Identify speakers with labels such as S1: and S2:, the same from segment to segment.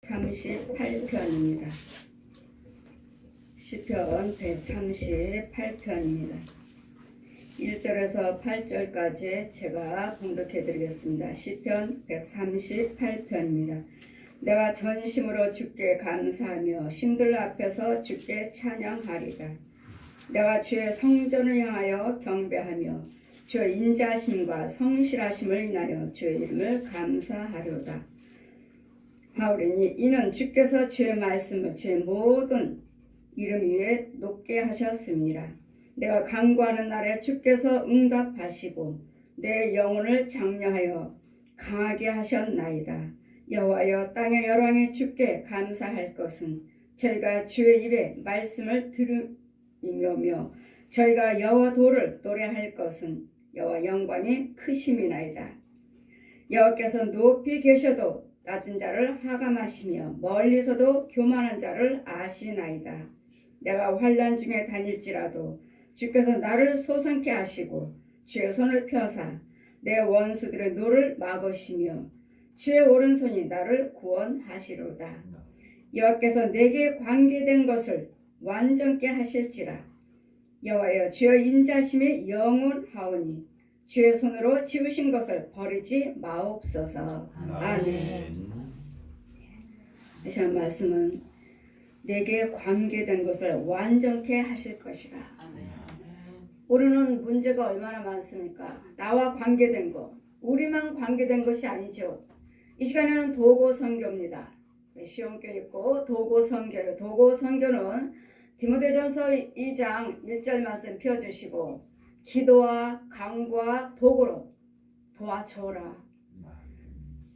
S1: 138편입니다. 시편 138편입니다. 1절에서 8절까지 제가 봉독해 드리겠습니다. 시편 138편입니다. 내가 전심으로 주께 감사하며 신들 앞에서 주께 찬양하리라. 내가 주의 성전을 향하여 경배하며 주의 인자심과 성실하심을 인하여 주의 이름을 감사하려다. 하오리니 이는 주께서 주의 말씀을 주의 모든 이름 위에 높게 하셨음이라. 내가 간구하는 날에 주께서 응답하시고 내 영혼을 장려하여 강하게 하셨나이다. 여호와여 땅의 열왕의 주께 감사할 것은 저희가 주의 입에 말씀을 들으며며 저희가 여호와 도를 노래할 것은 여호와 영광이 크심이나이다. 여호와께서 높이 계셔도 낮은 자를 하감하시며 멀리서도 교만한 자를 아시나이다. 내가 환난 중에 다닐지라도 주께서 나를 소상케 하시고 주의 손을 펴사 내 원수들의 노를 막으시며 주의 오른손이 나를 구원하시로다. 여호와께서 내게 관계된 것을 완전케 하실지라. 여호와여 주의 인자심이 영원하오니 주의 손으로 지으신 것을 버리지 마옵소서. 아멘. 다시 한 말씀은 내게 관계된 것을 완전케 하실 것이라. 우리는 문제가 얼마나 많습니까? 나와 관계된 것, 우리만 관계된 것이 아니죠. 이 시간에는 도고 선교입니다. 시온교회 있고 도고 선교예요. 도고 선교는 디모데전서 2장 1절 말씀 펴주시고 기도와 간구와 도구로 도와줘라.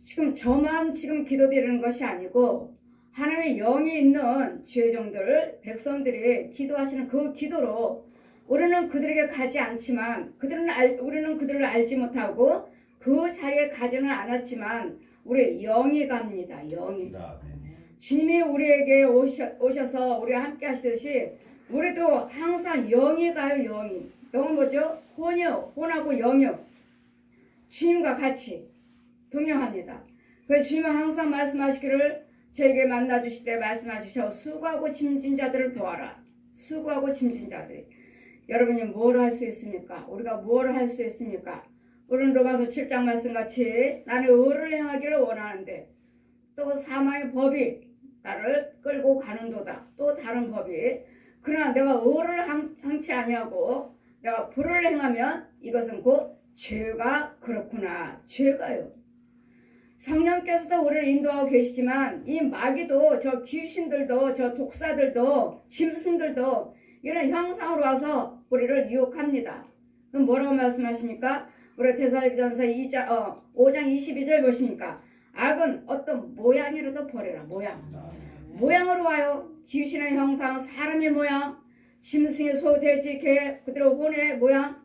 S1: 지금 저만 지금 기도드리는 것이 아니고 하나님의 영이 있는 주의종들, 백성들이 기도하시는 그 기도로 우리는 그들에게 가지 않지만 우리는 그들을 알지 못하고 그 자리에 가지는 않았지만 우리 영이 갑니다. 영이. 주님이 우리에게 오셔서 우리와 함께 하시듯이 우리도 항상 영이 가요. 영이. 영은 뭐죠? 혼이요. 혼하고 영이요. 주님과 같이 동행합니다. 그래서 주님은 항상 말씀하시기를 저에게 만나주실 때 말씀하시죠. 수고하고 짐진 자들을 도와라. 수고하고 짐진 자들이. 여러분이 뭘 할 수 있습니까? 우리가 뭘 할 수 있습니까? 우리는 로마서 7장 말씀같이 나는 의를 행하기를 원하는데 또 사망의 법이 나를 끌고 가는도다. 또 다른 법이. 그러나 내가 의를 행치 아니하고 내가 불을 행하면 이것은 곧 죄가 그렇구나. 죄가요. 성령께서도 우리를 인도하고 계시지만 이 마귀도 저 귀신들도 저 독사들도 짐승들도 이런 형상으로 와서 우리를 유혹합니다. 그럼 뭐라고 말씀하십니까? 우리 데살로니가전서 5장 22절 보시니까 악은 어떤 모양이라도 버려라. 모양으로 와요. 귀신의 형상, 사람의 모양, 짐승의 소, 돼지, 개, 그대로 혼의 모양,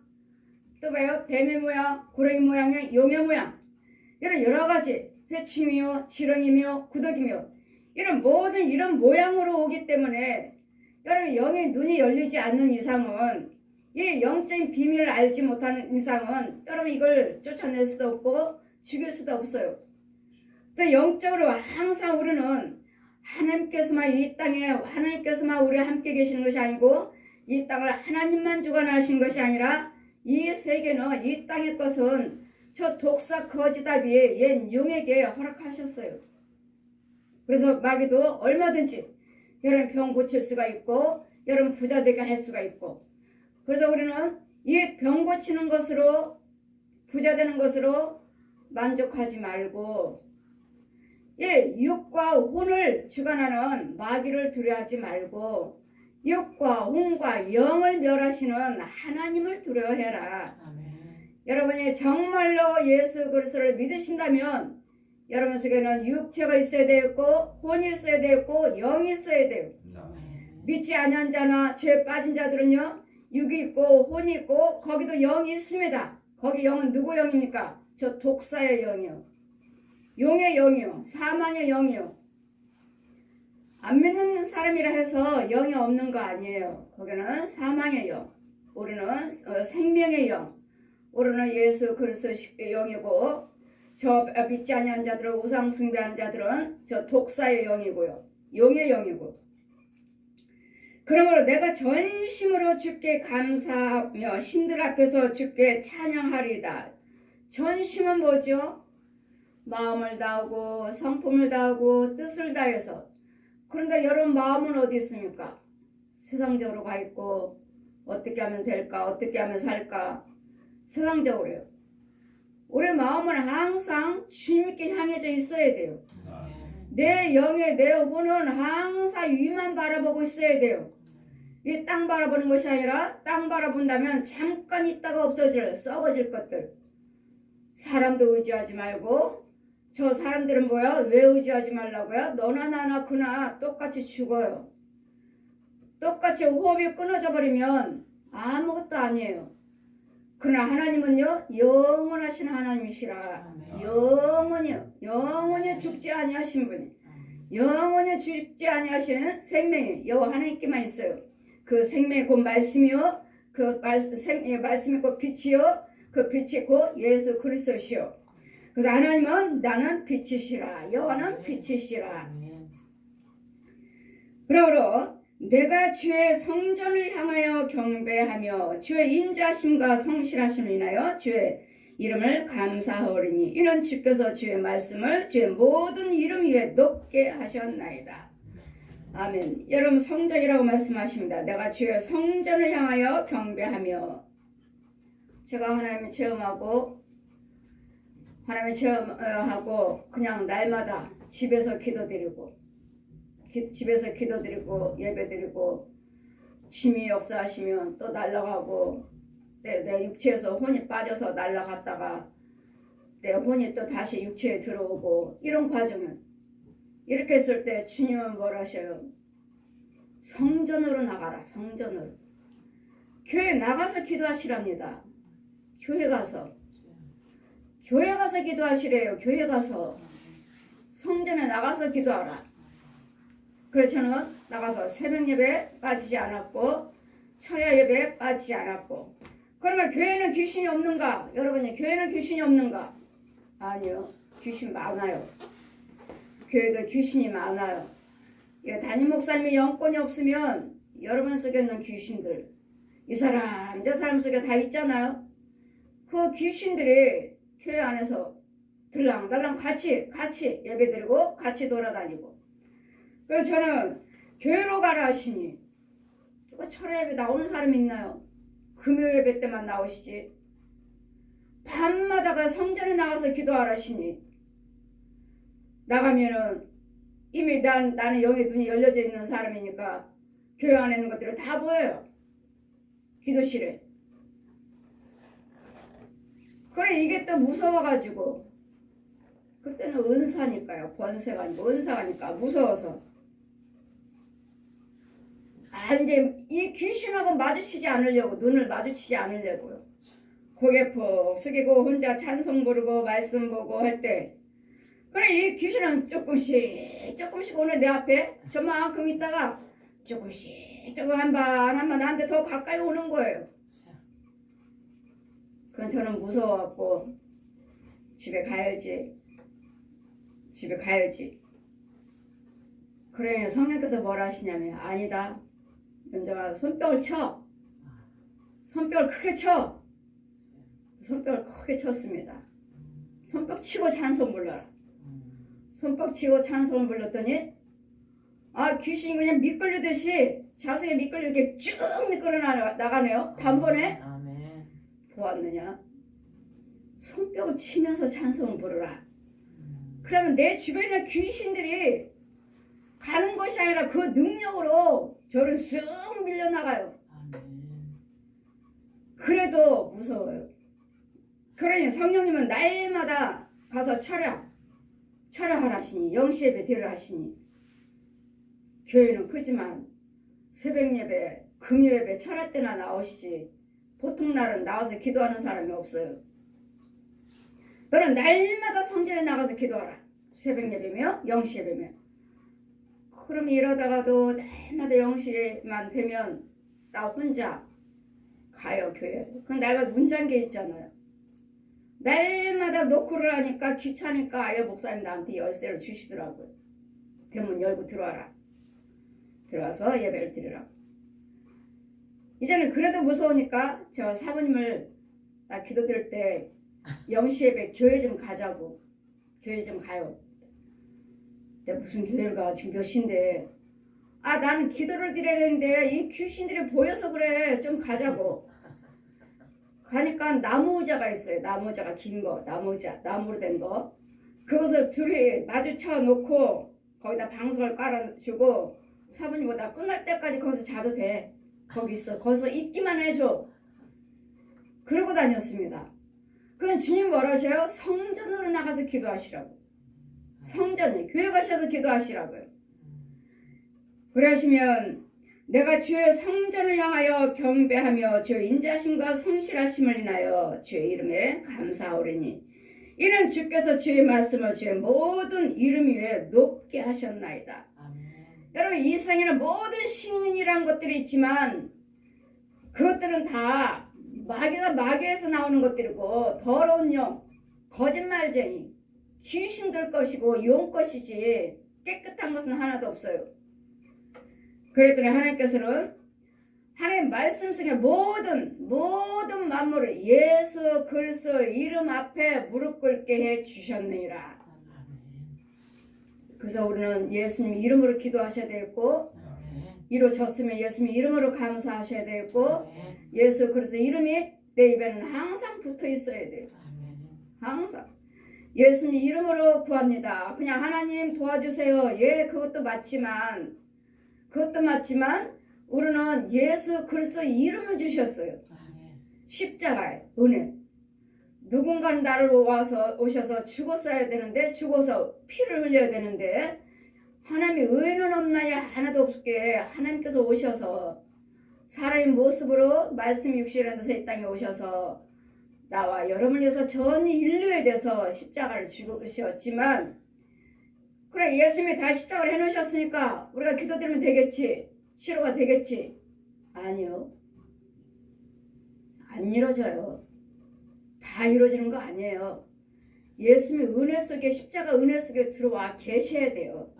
S1: 또 뭐예요? 뱀의 모양, 구렁이 모양의 용의 모양, 이런 여러 가지 회충이며 지렁이며 구더기며 이런 모든 이런 모양으로 오기 때문에 여러분 영의 눈이 열리지 않는 이상은 이 영적인 비밀을 알지 못하는 이상은 여러분 이걸 쫓아낼 수도 없고 죽일 수도 없어요. 그래서 영적으로 항상 우리는 하나님께서만 이 땅에 하나님께서만 우리와 함께 계시는 것이 아니고 이 땅을 하나님만 주관하신 것이 아니라 이 세계는 이 땅의 것은 저 독사 거지다비의 옛 용에게 허락하셨어요. 그래서 마귀도 얼마든지 여러분 병 고칠 수가 있고 여러분 부자 되게 할 수가 있고 그래서 우리는 이 병 고치는 것으로 부자 되는 것으로 만족하지 말고 육과 혼을 주관하는 마귀를 두려워하지 말고 육과 혼과 영을 멸하시는 하나님을 두려워해라. 아멘. 여러분이 정말로 예수 그리스도를 믿으신다면 여러분 속에는 육체가 있어야 되고 혼이 있어야 되고 영이 있어야 돼요. 믿지 아니한 자나 죄에 빠진 자들은요 육이 있고 혼이 있고 거기도 영이 있습니다. 거기 영은 누구 영입니까? 저 독사의 영이요. 용의 영이요. 사망의 영이요. 안 믿는 사람이라 해서 영이 없는 거 아니에요. 거기는 사망의 영. 우리는 생명의 영. 우리는 예수 그리스도의 영이고 저 믿지 아니하는 자들은 우상 숭배하는 자들은 저 독사의 영이고요. 용의 영이고. 그러므로 내가 전심으로 주께 감사하며 신들 앞에서 주께 찬양하리이다. 전심은 뭐죠? 마음을 다하고 성품을 다하고 뜻을 다해서. 그런데 여러분 마음은 어디 있습니까? 세상적으로 가 있고 어떻게 하면 될까? 어떻게 하면 살까? 세상적으로요. 우리 마음은 항상 주님께 향해져 있어야 돼요. 내 영의 내 혼은 항상 위만 바라보고 있어야 돼요. 이 땅 바라보는 것이 아니라 땅 바라본다면 잠깐 있다가 없어질 썩어질 것들. 사람도 의지하지 말고 저 사람들은 뭐야? 왜 의지하지 말라고요? 너나 나나 그나 똑같이 죽어요. 똑같이 호흡이 끊어져 버리면 아무것도 아니에요. 그러나 하나님은요 영원하신 하나님이시라. 영원히 죽지 아니하신 분이 영원히 죽지 아니하시는 생명이 여호와 하나님께만 있어요. 그 생명이 곧 말씀이요 그 말씀이 곧 빛이요 그 빛이 곧 예수 그리스도시요. 그래서 하나님은 나는 빛이시라. 여호와는 빛이시라. 그러므로 내가 주의 성전을 향하여 경배하며 주의 인자심과 성실하심을 인하여 주의 이름을 감사하오리니 이는 주께서 주의 말씀을 주의 모든 이름 위에 높게 하셨나이다. 아멘. 여러분 성전이라고 말씀하십니다. 내가 주의 성전을 향하여 경배하며 제가 하나님을 체험하고 그냥 날마다 집에서 기도드리고 예배드리고 침이 역사하시면 또 날아가고 내 육체에서 혼이 빠져서 날아갔다가 내 혼이 또 다시 육체에 들어오고 이런 과정은 이렇게 했을 때 주님은 뭘 하셔요? 성전으로 나가라. 성전으로. 교회 나가서 기도하시랍니다. 교회 가서 기도하시래요. 교회 가서 성전에 나가서 기도하라. 그래서 저는 나가서 새벽 예배에 빠지지 않았고 철야 예배에 빠지지 않았고. 그러면 교회는 귀신이 없는가? 여러분이 교회는 귀신이 없는가? 아니요. 귀신 많아요. 교회도 귀신이 많아요. 담임 목사님이 영권이 없으면 여러분 속에 있는 귀신들 이 사람 저 사람 속에 다 있잖아요. 그 귀신들이 교회 안에서 들랑달랑 같이 예배드리고 같이 돌아다니고. 그래서 저는 교회로 가라 하시니 누가 철야 예배 나오는 사람이 있나요? 금요 예배 때만 나오시지. 밤마다가 성전에 나가서 기도하라 하시니 나가면은 이미 나는 영의 눈이 열려져 있는 사람이니까 교회 안에 있는 것들이 다 보여요. 기도실에. 그래 이게 또 무서워가지고 그때는 은사니까요. 권세가 아니고 은사가니까 무서워서 이제 이 귀신하고 마주치지 않으려고 눈을 마주치지 않으려고요. 고개 푹 숙이고 혼자 찬송 부르고 말씀 보고 할 때 그래 이 귀신은 조금씩 오늘 내 앞에 저만큼 있다가 조금씩 한 번 나한테 더 가까이 오는 거예요. 그건 저는 무서워갖고 집에 가야지. 그래 성령께서 뭐라 하시냐면 아니다. 연정아 손뼉을 쳐. 손뼉을 크게 쳐. 손뼉을 크게 쳤습니다. 손뼉 치고 찬송 불러라. 손뼉 치고 찬송을 불렀더니 귀신이 그냥 미끌리듯이 자석에 미끌리게 쭉 미끌어 나가네요. 단번에 보았느냐. 손뼉을 치면서 찬송을 부르라. 그러면 내 주변에 있는 귀신들이 가는 것이 아니라 그 능력으로 저를 쓱 밀려나가요. 그래도 무서워요. 그러니 성령님은 날마다 가서 철야하라시니 영시 예배 드리라시니 교회는 크지만 새벽 예배, 금요 예배, 철야 때나 나오시지 보통 날은 나와서 기도하는 사람이 없어요. 너는 날마다 성전에 나가서 기도하라. 새벽 예배며 영시 예배며. 그럼 이러다가도 날마다 영시만 되면 나 혼자 가요 교회. 그건 날마다 문 잠겨 있잖아요. 날마다 노크를 하니까 귀찮으니까 아예 목사님 나한테 열쇠를 주시더라고요. 대문 열고 들어와라. 들어와서 예배를 드리라고. 이제는 그래도 무서우니까 저 사부님을 나 기도 드릴 때 0시 예배 교회 좀 가자고. 교회 좀 가요. 내가 무슨 교회를 가? 지금 몇 시인데. 아, 나는 기도를 드려야 되는데 이 귀신들이 보여서 그래. 좀 가자고. 가니까 나무 의자가 있어요. 나무 의자가 긴 거. 나무 의자. 나무로 된 거. 그것을 둘이 마주쳐 놓고 거기다 방석을 깔아주고 사부님보다 끝날 때까지 거기서 자도 돼. 거기 있어. 거기서 있기만 해줘. 그러고 다녔습니다. 그럼 주님 뭐라 하셔요? 성전으로 나가서 기도하시라고. 성전에 교회 가셔서 기도하시라고요. 그러시면 내가 주의 성전을 향하여 경배하며 주의 인자심과 성실하심을 인하여 주의 이름에 감사하오리니 이는 주께서 주의 말씀을 주의 모든 이름 위에 높게 하셨나이다. 여러분 이 세상에는 모든 신이란 것들이 있지만 그것들은 다 마귀가 마귀에서 나오는 것들이고 더러운 영, 거짓말쟁이, 귀신들 것이고 용 것이지 깨끗한 것은 하나도 없어요. 그랬더니 하나님께서는 하나님 말씀 속에 모든 만물을 예수 그리스도 이름 앞에 무릎 꿇게 해 주셨느니라. 그래서 우리는 예수님 이름으로 기도하셔야 되겠고 이루어졌으면 예수님 이름으로 감사하셔야 되겠고 예수 그리스도 이름이 내 입에는 항상 붙어 있어야 돼요. 항상 예수님 이름으로 구합니다. 그냥 하나님 도와주세요. 예, 그것도 맞지만 우리는 예수 그리스도 이름을 주셨어요. 십자가의 은혜. 누군가는 나를 오셔서 죽었어야 되는데 죽어서 피를 흘려야 되는데 하나님이 의는 없나요? 하나도 없게 하나님께서 오셔서 사람의 모습으로 말씀 육신을 해서 이 땅에 오셔서 나와 여러분을 위해서 전 인류에 대해서 십자가를 죽으셨지만 그래 예수님이 다 십자가를 해놓으셨으니까 우리가 기도드리면 되겠지. 치료가 되겠지. 아니요. 안 이루어져요. 다 이루어지는 거 아니에요. 예수님의 은혜 속에 십자가 은혜 속에 들어와 계셔야 돼요.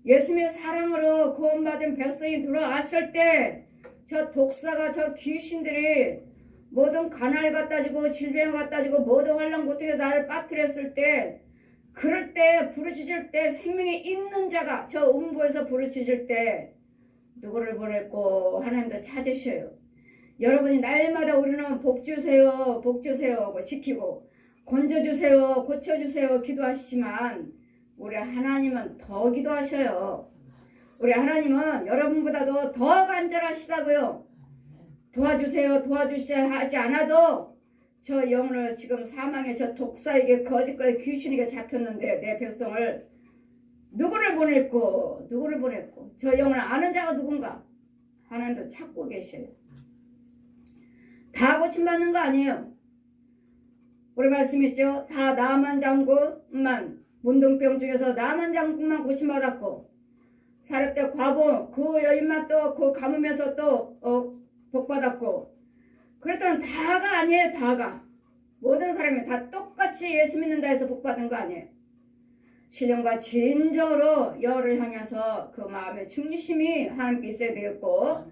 S1: 예수님의 사랑으로 구원받은 백성이 들어왔을 때 저 독사가 저 귀신들이 모든 가난을 갖다 주고 질병을 갖다 주고 모든 환난 고통에 나를 빠뜨렸을 때 그럴 때 부르짖을 때 생명이 있는 자가 저 음부에서 부르짖을 때 누구를 보냈고 하나님도 찾으셔요. 여러분이 날마다 우리는 복 주세요 지키고 건져주세요 고쳐주세요 기도하시지만 우리 하나님은 더 기도하셔요. 우리 하나님은 여러분보다도 더 간절하시다고요. 도와주세요 도와주셔야 하지 않아도 저 영혼을 지금 사망의 저 독사에게 거짓과 귀신에게 잡혔는데 내 백성을 누구를 보냈고 저 영혼을 아는 자가 누군가 하나님도 찾고 계셔요. 다 고침받는 거 아니에요. 우리 말씀 있죠. 다 나만 장군만 문둥병 중에서 나만 장군만 고침받았고 사렙대 과부 그 여인만 또 그 가뭄에서 또 복받았고 그랬더니 다가 아니에요. 다가 모든 사람이 다 똑같이 예수 믿는다 해서 복받은 거 아니에요. 신령과 진정으로 여를 향해서 그 마음의 중심이 하나님께 있어야 되겠고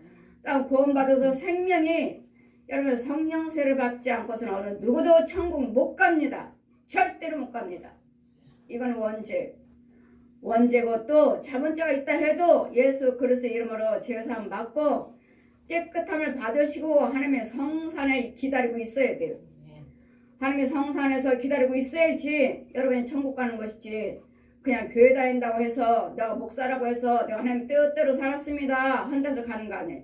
S1: 또 구원받아서 생명이 여러분 성령세를 받지 않고서는 어느 누구도 천국 못 갑니다. 절대로 못 갑니다. 이건 원죄고 또 잡은 자가 있다 해도 예수 그리스도 이름으로 제사함 받고 깨끗함을 받으시고 하나님의 성산에 기다리고 있어야 돼요. 하나님의 성산에서 기다리고 있어야지 여러분이 천국 가는 것이지 그냥 교회 다닌다고 해서 내가 목사라고 해서 내가 하나님 뜻대로 살았습니다 한다서 가는 거 아니에요.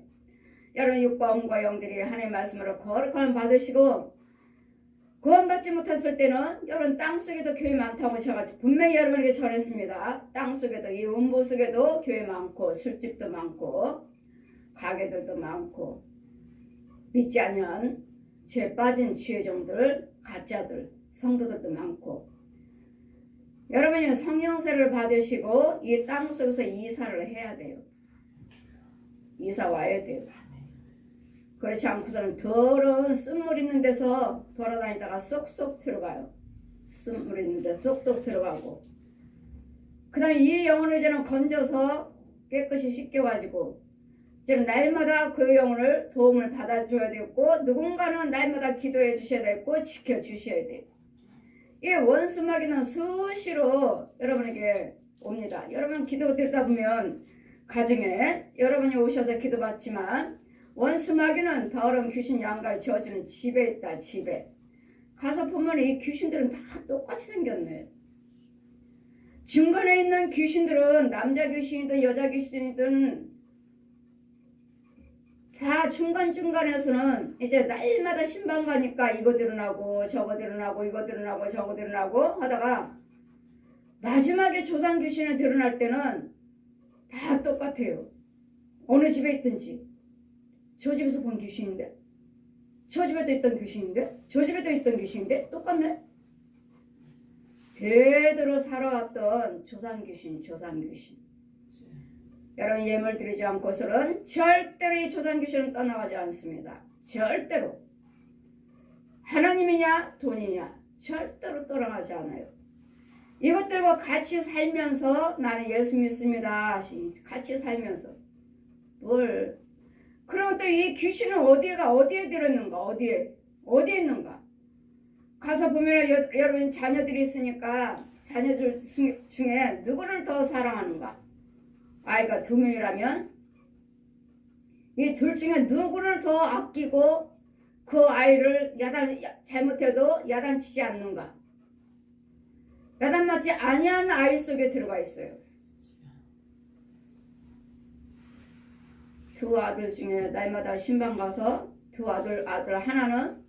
S1: 여러분 육과 음과 영들이 하나님의 말씀으로 거룩함을 받으시고 구원받지 못했을 때는 여러분 땅속에도 교회 많다고 제가 분명히 여러분에게 전했습니다. 땅속에도 이 음부 속에도 교회 많고 술집도 많고 가게들도 많고 믿지 않는 죄 빠진 죄종들 가짜들 성도들도 많고 여러분이 성령세를 받으시고 이 땅속에서 이사를 해야 돼요. 이사 와야 돼요. 그렇지 않고서는 더러운 쓴물 있는 데서 돌아다니다가 쏙쏙 들어가요. 쓴물 있는 데 쏙쏙 들어가고, 그 다음에 이 영혼을 이제는 건져서 깨끗이 씻겨가지고 이제는 날마다 그 영혼을 도움을 받아줘야 되고, 누군가는 날마다 기도해 주셔야 되고 지켜주셔야 돼요. 이 원수마귀는 수시로 여러분에게 옵니다. 여러분 기도 드리다 보면 가정에 여러분이 오셔서 기도받지만, 원수마귀는 더러운 귀신 양갈 저주는 집에 있다. 집에 가서 보면 이 귀신들은 다 똑같이 생겼네. 중간에 있는 귀신들은 남자 귀신이든 여자 귀신이든 다 중간중간에서는 이제 날마다 신방 가니까 이거 드러나고 저거 드러나고 이거 드러나고 저거 드러나고 하다가 마지막에 조상 귀신이 드러날 때는 다 똑같아요. 어느 집에 있든지. 저 집에서 본 귀신인데, 저 집에도 있던 귀신인데, 저 집에도 있던 귀신인데 똑같네. 대대로 살아왔던 조상 귀신. 여러분 예물 드리지 않고서는 절대로 이 조상 귀신은 떠나가지 않습니다. 절대로. 하나님이냐 돈이냐 절대로 떠나가지 않아요. 이것들과 같이 살면서 나는 예수 믿습니다. 같이 살면서 뭘, 그러면 또 이 귀신은 어디에 들었는가? 어디에 있는가? 가서 보면 여러분 자녀들이 있으니까 자녀들 중에 누구를 더 사랑하는가? 아이가 2명이라면 이 둘 중에 누구를 더 아끼고 그 아이를 잘못해도 야단치지 않는가? 야단 맞지 아니하는 아이 속에 들어가 있어요. 2 아들 중에 날마다 신방 가서 2 아들 하나는,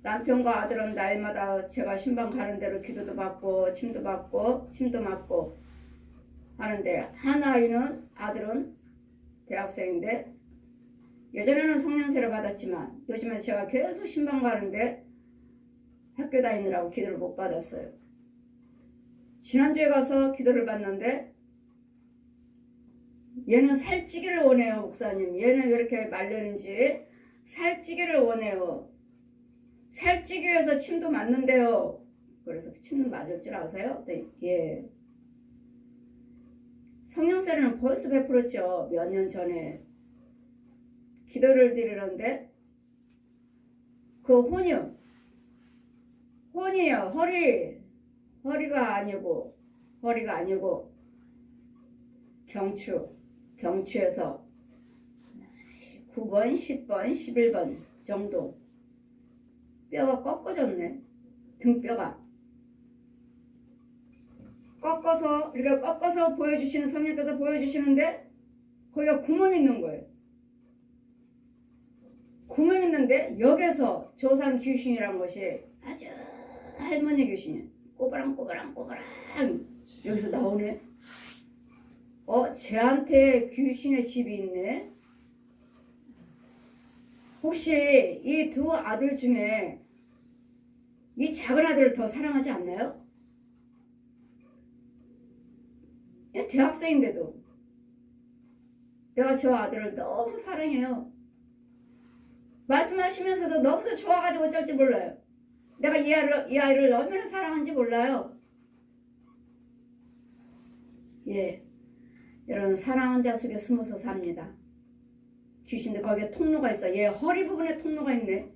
S1: 남편과 아들은 날마다 제가 신방 가는 대로 기도도 받고 침도 맞고 하는데, 한 아들은 대학생인데 예전에는 성령세를 받았지만 요즘에 제가 계속 신방 가는데 학교 다니느라고 기도를 못 받았어요. 지난주에 가서 기도를 받는데 얘는 살찌기를 원해요. 목사님, 얘는 왜 이렇게 말렸는지 살찌기를 원해요. 살찌기 위해서 침도 맞는데요. 그래서 침도 맞을 줄 아세요? 네, 예. 성령세례는 벌써 베풀었죠. 몇 년 전에. 기도를 드리는데 그 혼이요. 허리가 아니고 경추에서 9번, 10번, 11번 정도 뼈가 꺾어졌네. 등뼈가 이렇게 꺾어서 보여주시는, 성령께서 보여주시는데 거기가 구멍이 있는 거예요. 구멍이 있는데 여기서 조상 귀신이란 것이 아주 할머니 귀신이에요. 꼬바랑 여기서 나오네. 쟤한테 귀신의 집이 있네. 혹시 이 2 아들 중에 이 작은 아들을 더 사랑하지 않나요? 대학생인데도 내가 저 아들을 너무 사랑해요. 말씀하시면서도 너무도 좋아가지고 어쩔지 몰라요. 내가 이 아이를 얼마나 사랑하는지 몰라요. 예, 여러분 사랑하는 자 속에 숨어서 삽니다. 귀신들 거기에 통로가 있어. 얘 허리 부분에 통로가 있네.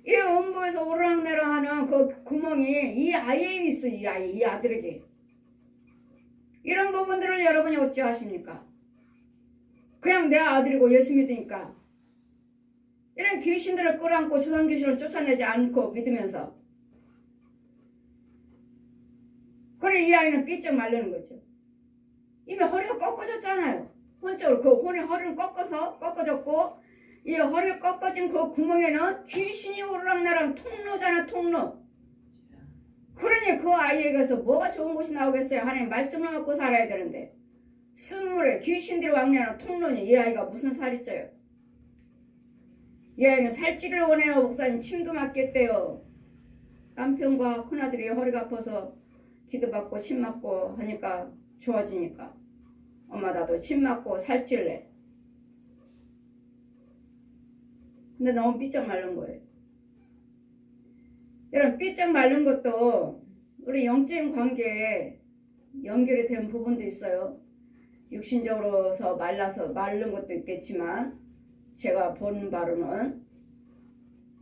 S1: 이 음부에서 오르락내락 하는 그 구멍이 이 아이에 있어. 이 아들에게. 이런 부분들을 여러분이 어찌 하십니까? 그냥 내 아들이고 예수 믿으니까 이런 귀신들을 끌어안고 조상 귀신을 쫓아내지 않고 믿으면서, 그래 이 아이는 삐쩍 말르는 거죠. 이미 허리가 꺾어졌잖아요. 혼적으로 그 허리를 꺾어졌고, 이 허리 꺾어진 그 구멍에는 귀신이 오르락내락 통로잖아. 통로. 그러니 그 아이에게서 뭐가 좋은 것이 나오겠어요? 하나님 말씀을 먹고 살아야 되는데 쓴물에 귀신들이 왕래하는 통로니 이 아이가 무슨 살이 쪄요? 이 아이는 살찌를 원해요. 목사님 침도 맞겠대요. 남편과 큰아들이 허리가 아파서 기도받고 침 맞고 하니까 좋아지니까 엄마 나도 침 맞고 살찔래. 근데 너무 삐쩍 마른 거예요. 여러분, 삐쩍 마른 것도 우리 영적인 관계에 연결이 된 부분도 있어요. 육신적으로서 말라서 마른 것도 있겠지만, 제가 본 바로는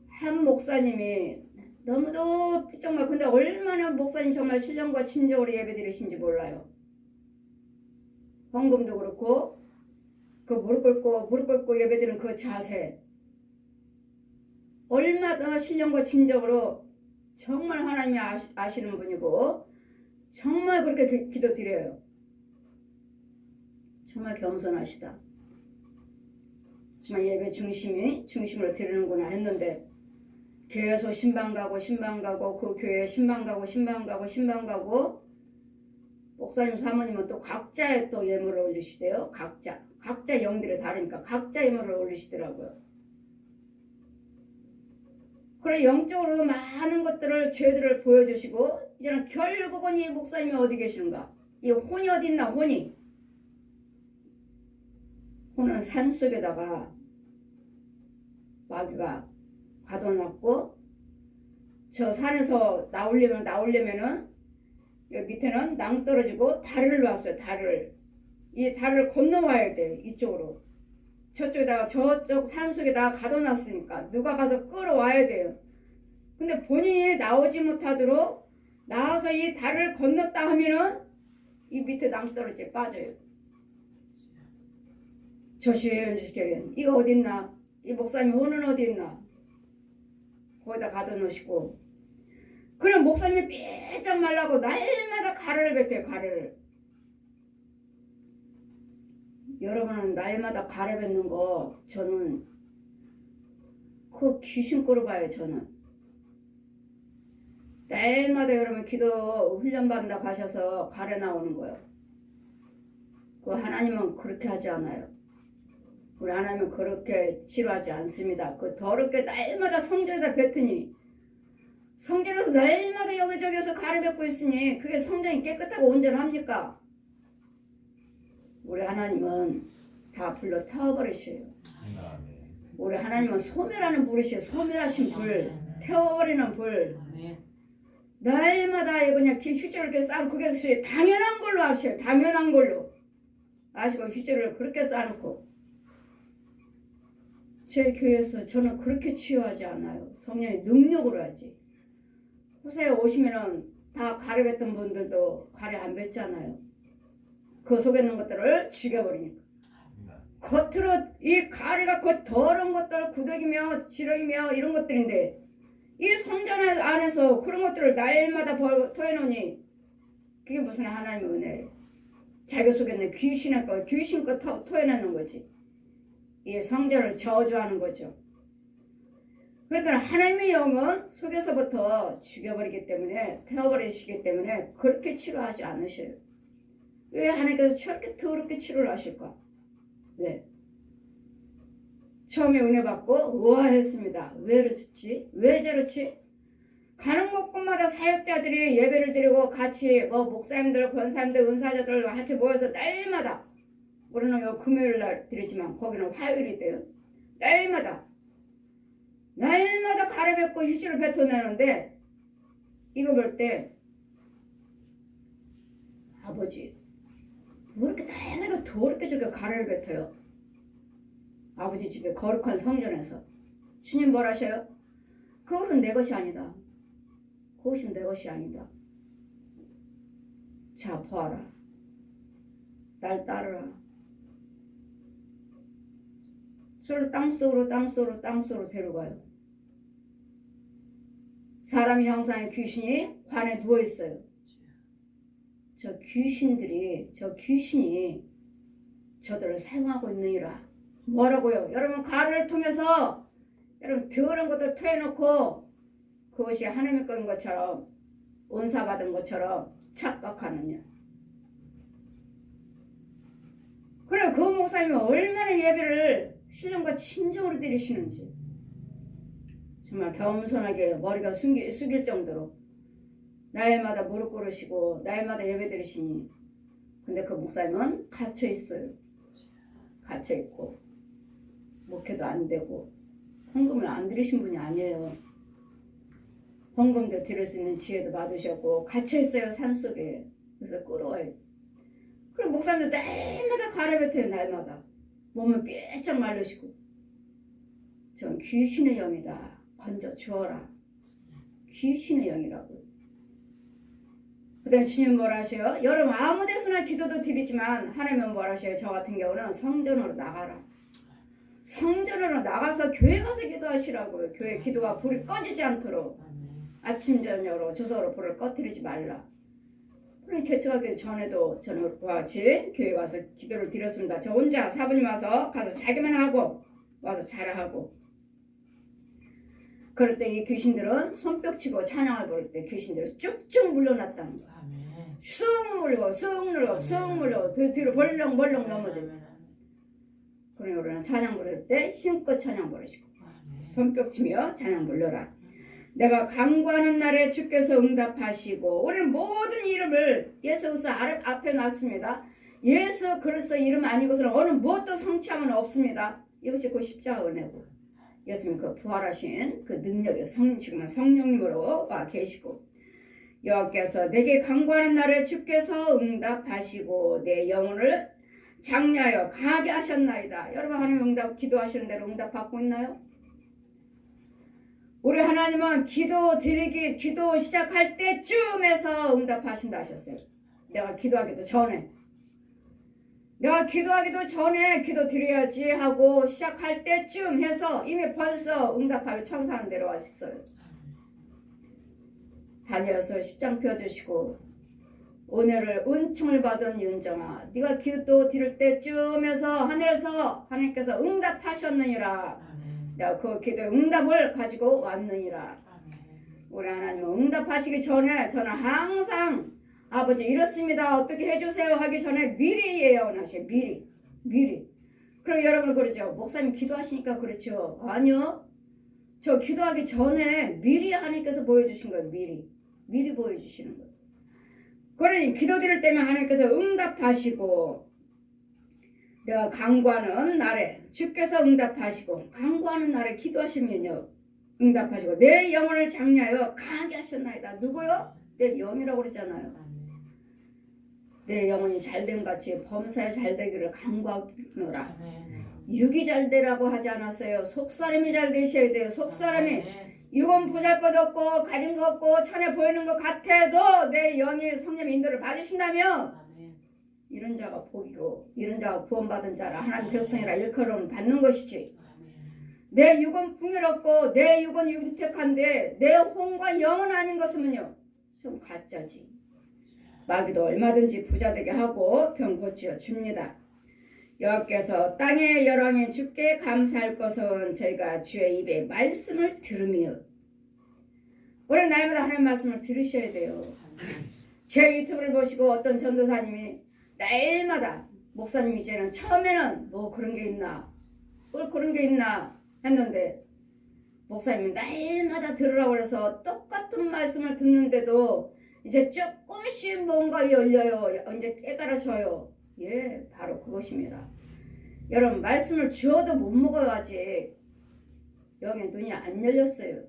S1: 한 목사님이 너무도 삐쩍 마르고, 근데 얼마나 목사님 정말 신령과 친정으로 예배 드리신지 몰라요. 헌금도 그렇고 그 무릎 꿇고 예배 드리는 그 자세, 얼마나 신령과 친정으로 정말 하나님이 아시는 분이고 정말 그렇게 기도 드려요. 정말 겸손하시다. 정말 예배 중심으로 드리는구나 했는데, 계속 신방 가고 그 교회 신방 가고 목사님 사모님은 또 각자의 또 예물을 올리시대요. 각자 영들이 다르니까 각자 예물을 올리시더라고요. 그래, 영적으로 많은 것들을, 죄들을 보여주시고, 이제는 결국은 이 목사님이 어디 계시는가? 이 혼이 어디 있나? 혼은 산속에다가 마귀가 가둬놨고, 저 산에서 나오려면은 여기 밑에는 낭떠러지고 다리를 놨어요. 이 다리를 건너와야 돼. 이쪽으로. 저쪽에다가, 저쪽 산속에다가 가둬놨으니까 누가 가서 끌어와야 돼요. 근데 본인이 나오지 못하도록 나와서 이 다리를 건넜다 하면은 이 밑에 낭떠러지에 빠져요. 조심조심해요. 이거 어딨나? 이 목사님 혼은 어디 있나? 거기다 가둬놓으시고, 그럼 목사님이 삐쩍 말라고 날마다 가래를 뱉어요. 가래를. 여러분은 날마다 가래 뱉는 거, 저는 그 귀신 꼴을 봐요. 저는 날마다 여러분 기도 훈련 받는다고 하셔서 가래 나오는 거예요. 그 하나님은 그렇게 하지 않아요. 우리 하나님은 그렇게 치료하지 않습니다. 그 더럽게 날마다 성전에다 뱉으니, 성전에서 날마다 여기저기서 가래 뱉고 있으니 그게 성전이 깨끗하고 온전합니까? 우리 하나님은 다 불러 태워버리셔요. 우리 하나님은 소멸하는 불이시요. 소멸하신 불, 태워버리는 불. 날마다 그냥 휴지를 이렇게 쌓고, 그게 당연한 걸로 하셔요. 당연한 걸로 아시고 휴지를 그렇게 쌓아놓고. 제 교회에서 저는 그렇게 치유하지 않아요. 성령의 능력으로 하지. 호세에 오시면은 다 가래 뱉던 분들도 가래 안 뱉잖아요. 그 속에 있는 것들을 죽여버리니까. 겉으로 이 가래가 그 더러운 것들, 구더기며 지렁이며 이런 것들인데, 이 성전 안에서 그런 것들을 날마다 토해놓으니 그게 무슨 하나님의 은혜예요. 자기 속에 있는 귀신 거 토해내는 거지. 이 성전을 저주하는 거죠. 그러니까 하나님의 영은 속에서부터 죽여버리기 때문에, 태워버리시기 때문에 그렇게 치료하지 않으셔요. 왜 하나님께서 저렇게 더럽게 치료를 하실까? 왜? 처음에 은혜 받고 우아했습니다. 왜 그렇지? 왜 저렇지? 가는 곳곳마다 사역자들이 예배를 드리고 같이 목사님들, 권사님들, 은사자들 같이 모여서 날마다, 우리는 이거 금요일 날 드리지만 거기는 화요일이 돼요. 날마다 가래 뱉고 휴지를 뱉어내는데, 이거 볼 때 아버지 왜 이렇게 날마다 더럽게 저렇게 가래를 뱉어요? 아버지 집에 거룩한 성전에서 주님 뭘 하셔요? 그것은 내 것이 아니다. 그것은 내 것이 아니다. 자, 보아라. 날 따르라. 저를 땅속으로 데려가요. 사람 형상의 귀신이 관에 누워있어요. 저 귀신이 저들을 사용하고 있느니라. 뭐라고요? 여러분, 가래를 통해서 여러분 더러운 것들 토해놓고 그것이 하나님의 것인 것처럼, 은사 받은 것처럼 착각하느냐. 그래, 그 목사님이 얼마나 예배를 신령과 친정으로 드리시는지, 정말 겸손하게 머리가 숙일 정도로 날마다 무릎 꿇으시고 날마다 예배 드리시니, 근데 그 목사님은 갇혀 있어요. 갇혀 있고 목회도 안 되고 헌금을 안 드리신 분이 아니에요. 헌금도 드릴 수 있는 지혜도 받으셨고 갇혀있어요 산속에. 그래서 끌어와요. 그럼 목사님도 날마다 가래뱉어요. 날마다. 몸을 삐쩍 말르시고 전 귀신의 영이다. 건져 주어라. 귀신의 영이라고. 그 다음에 주님 뭐라 하셔요? 여러분 아무 데서나 기도도 드리지만 하나님은 뭐라 하셔요? 저 같은 경우는 성전으로 나가라. 성전으로 나가서 교회 가서 기도하시라고요. 교회 기도가 불이 꺼지지 않도록 아침 저녁으로 주소로 불을 꺼뜨리지 말라. 그럼 개척하기 전에도 저는 같이 교회 가서 기도를 드렸습니다. 저 혼자 사부님 와서 가서 자기만 하고 와서 자라하고. 그럴 때 이 귀신들은 손뼉치고 찬양을 부를 때 귀신들은 쭉쭉 물러났다는 거야. 쑥 물고 쑥 물고 쑥 물고 뒤로 벌렁벌렁 넘어져요. 그러니 우리는 찬양 부를 때 힘껏 찬양 부르시고 손뼉치며 찬양 불러라. 내가 간구하는 날에 주께서 응답하시고. 우리는 모든 이름을 예수 그리스도 앞에 놨습니다. 예수 그리스도 이름 아니고서는 어느 무엇도 성취함은 없습니다. 이것이 그 십자가 은혜고 예수님 그 부활하신 그 능력이 지금은 성령님으로 와 계시고 여호와께서 내게 간구하는 날에 주께서 응답하시고 내 영혼을 장려하여 강하게 하셨나이다. 여러분 하나님 응답 기도하시는 대로 응답 받고 있나요? 우리 하나님은 기도 시작할 때쯤에서 응답하신다 하셨어요. 내가 기도하기도 전에 기도 드려야지 하고 시작할 때쯤 해서 이미 벌써 응답하기 천사는 내려왔어요. 다니엘서 10장 펴주시고 은혜를 은총을 받은 윤정아 네가 기도 드릴 때쯤에서 하늘에서 하나님께서 응답하셨느니라. 내가 그 기도의 응답을 가지고 왔느니라. 우리 하나님은 응답하시기 전에 저는 항상 아버지 이렇습니다. 어떻게 해주세요 하기 전에 미리 예언하셔요. 미리. 그럼 여러분 그러죠. 목사님 기도하시니까 그렇죠. 아니요. 저 기도하기 전에 미리 하나님께서 보여주신 거예요. 미리 보여주시는 거예요. 그러니 기도 드릴 때면 하나님께서 응답하시고 내가 간구하는 날에 주께서 응답하시고 간구하는 날에 기도하시면요 응답하시고 내 영혼을 장려하여 강하게 하셨나이다. 누구요? 내 영이라고 그랬잖아요. 내 영혼이 잘됨 같이 범사에 잘되기를 간구하노라. 육이 잘되라고 하지 않았어요. 속사람이 잘 되셔야 돼요. 속사람이 육은 보잘것없고 가진 거 없고 천에 보이는 것 같아도 내 영이 성령의 인도를 받으신다면 이런 자가 복이고 이런 자가 구원받은 자라 하나님 백성이라 일컬음을 받는 것이지. 내 육은 풍요롭고 내 육은 윤택한데 내 혼과 영은 아닌 것은요 좀 가짜지. 마귀도 얼마든지 부자되게 하고 병 고치어 줍니다. 여호와께서 땅의 열왕이 주께 감사할 것은 저희가 주의 입에 말씀을 들으며. 우리 날마다 하나님 말씀을 들으셔야 돼요. 제 유튜브를 보시고 어떤 전도사님이 날마다 목사님 이제는 처음에는 뭐 그런 게 있나 그런 게 있나 했는데 목사님이 날마다 들으라고 해서 똑같은 말씀을 듣는데도 이제 조금씩 뭔가 열려요. 이제 깨달아져요. 예, 바로 그것입니다. 여러분 말씀을 주어도 못 먹어요. 아직 영의 눈이 안 열렸어요.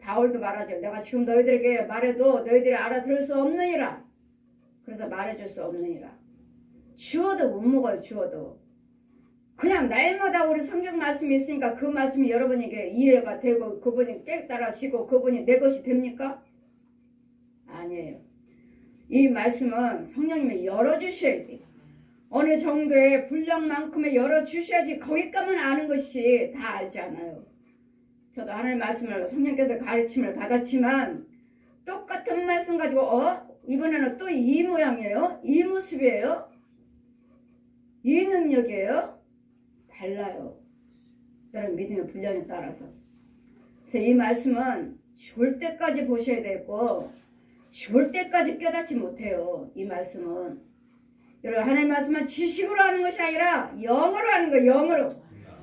S1: 바울도 말하죠. 내가 지금 너희들에게 말해도 너희들이 알아들을 수 없느니라. 그래서 말해줄 수 없느니라. 주어도 못 먹어요. 주어도. 그냥 날마다 우리 성경 말씀이 있으니까 그 말씀이 여러분에게 이해가 되고 그분이 깨달아지고 그분이 내 것이 됩니까? 아니에요. 이 말씀은 성령님이 열어주셔야 돼요. 어느 정도의 분량만큼의 열어주셔야지 거기까지만 아는 것이 다 알지 않아요. 저도 하나님의 말씀을 성령께서 가르침을 받았지만 똑같은 말씀 가지고 이번에는 또 이 모양이에요? 이 모습이에요? 이 능력이에요? 달라요. 여러분 믿음의 분량에 따라서. 그래서 이 말씀은 죽을 때까지 보셔야 되고 죽을 때까지 깨닫지 못해요. 이 말씀은. 여러분 하나님의 말씀은 지식으로 하는 것이 아니라 영어로 하는 거예요. 영어로.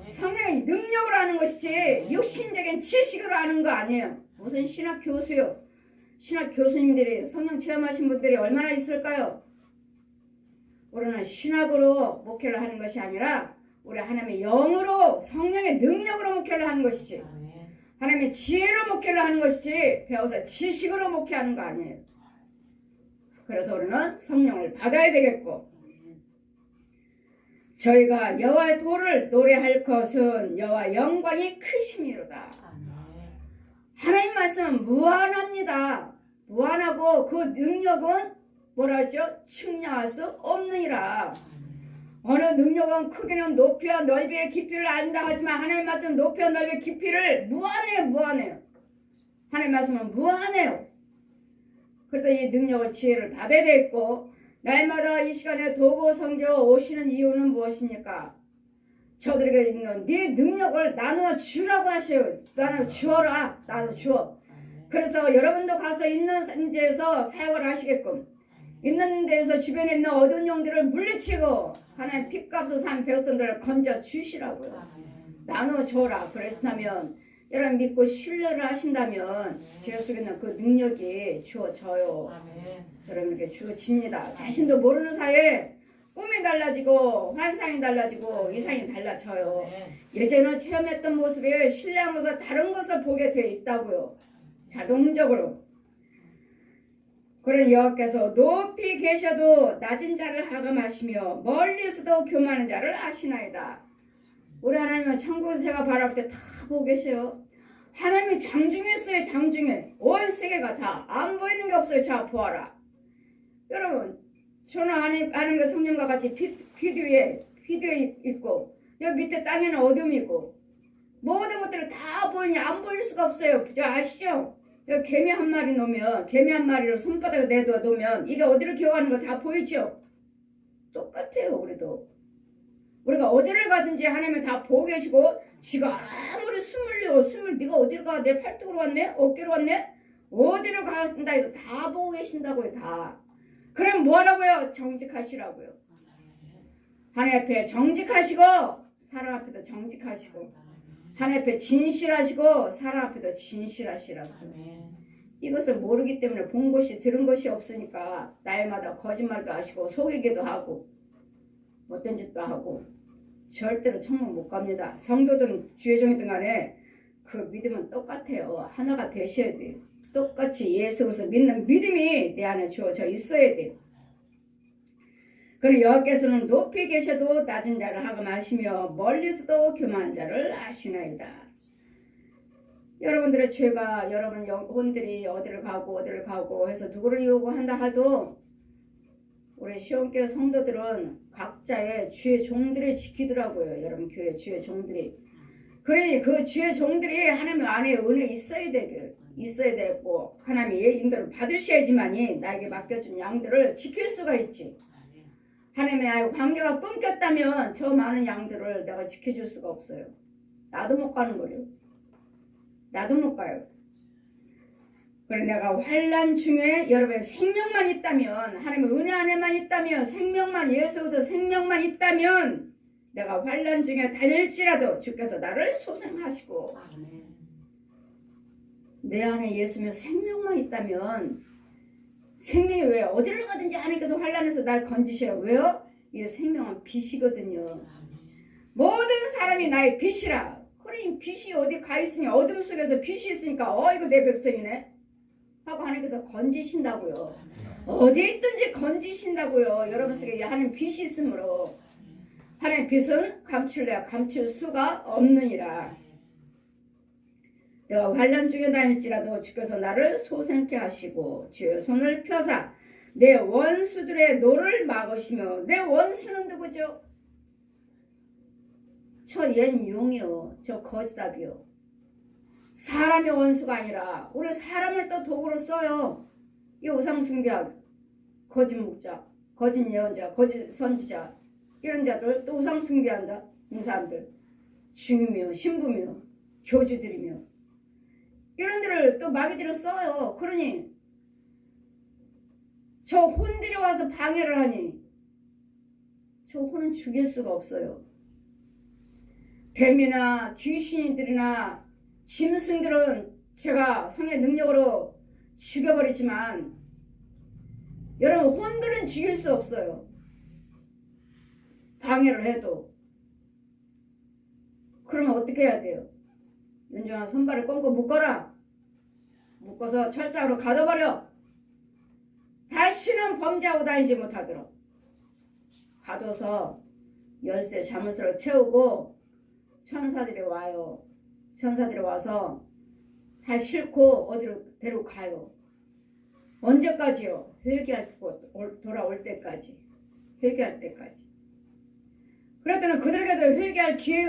S1: 성령의 능력으로 하는 것이지 육신적인 지식으로 하는 거 아니에요. 무슨 신학 교수요. 신학 교수님들이 성령 체험하신 분들이 얼마나 있을까요? 우리는 신학으로 목회를 하는 것이 아니라 우리 하나님의 영으로 성령의 능력으로 목회를 하는 것이지 하나님의 지혜로 목회를 하는 것이지 배워서 지식으로 목회하는 거 아니에요. 그래서 우리는 성령을 받아야 되겠고 저희가 여호와의 도를 노래할 것은 여호와 영광이 크심이로다. 하나님 말씀은 무한합니다. 무한하고 그 능력은 뭐라 하죠? 측량할 수 없느니라. 어느 능력은 크기는 높이와 넓이의 깊이를 안다 하지만 하나님 말씀은 높이와 넓이의 깊이를 무한해요. 하나님 말씀은 무한해요. 그래서 이 능력을 지혜를 받아야 되겠고 날마다 이 시간에 도구 성교 오시는 이유는 무엇입니까? 저들에게 있는 네 능력을 나누어 주라고 하셔요. 나누어 주어라. 나누어 주어. 그래서 여러분도 가서 있는 산지에서 사역을 하시게끔 있는 데서 주변에 있는 어두운 영들을 물리치고 하나님 핏값을 산 백성들을 건져 주시라고요. 나누어 줘라. 그랬다면 여러분 믿고 신뢰를 하신다면 제 속에 있는 그 능력이 주어져요. 여러분에게 주어집니다. 자신도 모르는 사이에 꿈이 달라지고 환상이 달라지고 이상이 달라져요. 예전에 체험했던 모습에 신뢰하면서 다른 것을 보게 되어 있다고요. 자동적으로. 그런 여호와께서 높이 계셔도 낮은 자를 하감하시며 멀리서도 교만한 자를 아시나이다. 우리 하나님은 천국에서 제가 바라볼 때 다 보고 계셔요. 하나님이 장중에 있어요. 장중에. 온 세계가 다 안 보이는 게 없어요. 자 보아라. 여러분 저는 아는 그 성령과 같이 비디오에 있고 여기 밑에 땅에는 어둠이고 모든 것들을 다 보이냐 안 보일 수가 없어요. 저 아시죠? 여기 개미 한 마리 놓으면 개미 한 마리를 손바닥에 내둬 놓으면 이게 어디로 기어가는 거 다 보이죠? 똑같아요. 우리도. 우리가 어디를 가든지 하나님은 다 보고 계시고 지가 아무리 숨을 네가 어디로 가? 내 팔뚝으로 왔네? 어깨로 왔네? 어디로 간다 해도 다 보고 계신다고요. 다. 그럼 뭐라고요? 정직하시라고요. 하나님 앞에 정직하시고 사람 앞에도 정직하시고 하나님 앞에 진실하시고 사람 앞에도 진실하시라고. 이것을 모르기 때문에 본 것이 들은 것이 없으니까 날마다 거짓말도 하시고 속이기도 하고 못된 짓도 하고 절대로 천국 못 갑니다. 성도든 주의 종이든 간에 그 믿음은 똑같아요. 하나가 되셔야 돼요. 똑같이 예수 그리스도 믿는 믿음이 내 안에 주어져 있어야 돼요. 그리고 여호와께서는 높이 계셔도 낮은 자를 하감하시며 멀리서도 교만한 자를 아시나이다. 여러분들의 죄가 여러분 영혼들이 어디를 가고 해서 누구를 요구한다 하도 우리 시온교회 성도들은 각자의 주의 종들을 지키더라고요. 여러분 교회 주의 종들이. 그래 그 주의 종들이 하나님 안에 은혜 있어야 되고 하나님의 인도를 받으셔야지만이 나에게 맡겨준 양들을 지킬 수가 있지. 하나님의 관계가 끊겼다면 저 많은 양들을 내가 지켜줄 수가 없어요. 나도 못 가는 거예요. 나도 못 가요. 그래 내가 환난 중에 여러분의 생명만 있다면 하나님의 은혜 안에만 있다면 생명만 예수에서 생명만 있다면 내가 환난 중에 다닐지라도 주께서 나를 소생하시고 내 안에 예수며 생명만 있다면 생명이 왜 어디를 가든지 하나님께서 환난에서 날 건지셔요. 왜요? 이 생명은 빛이거든요. 모든 사람이 나의 빛이라. 그래 빛이 어디 가 있으니 어둠 속에서 빛이 있으니까 이거 내 백성이네 하고 하나님께서 건지신다고요. 어디에 있든지 건지신다고요. 여러분 속에 하나님 빛이 있으므로 하나님 빛은 감출래야 감출 수가 없느니라. 내가 환난 중에 다닐지라도 주께서 나를 소생케 하시고 주의 손을 펴사 내 원수들의 노를 막으시며 내 원수는 누구죠? 저 옛 용이요. 저 거지답이요. 사람의 원수가 아니라 우리 사람을 또 도구로 써요. 이 우상숭배한 거짓 목자, 거짓 예언자, 거짓 선지자 이런 자들 또 우상숭배한다. 이 사람들 중이며 신부며 교주들이며 이런 데를 또 마귀들을 써요. 그러니 저 혼들이 와서 방해를 하니 저 혼은 죽일 수가 없어요. 뱀이나 귀신들이나 짐승들은 제가 성의 능력으로 죽여버리지만 여러분 혼들은 죽일 수 없어요. 방해를 해도. 그러면 어떻게 해야 돼요? 윤정아 손발을 꽁꽁 묶어라. 묶어서 철장으로 가둬버려. 다시는 범죄하고 다니지 못하도록 가둬서 열쇠 자물쇠로 채우고 천사들이 와요. 천사들이 와서 잘 싣고 어디로 데리고 가요. 언제까지요? 회개하고 돌아올 때까지. 회개할 때까지. 그랬더니 그들에게도 회개할 기회를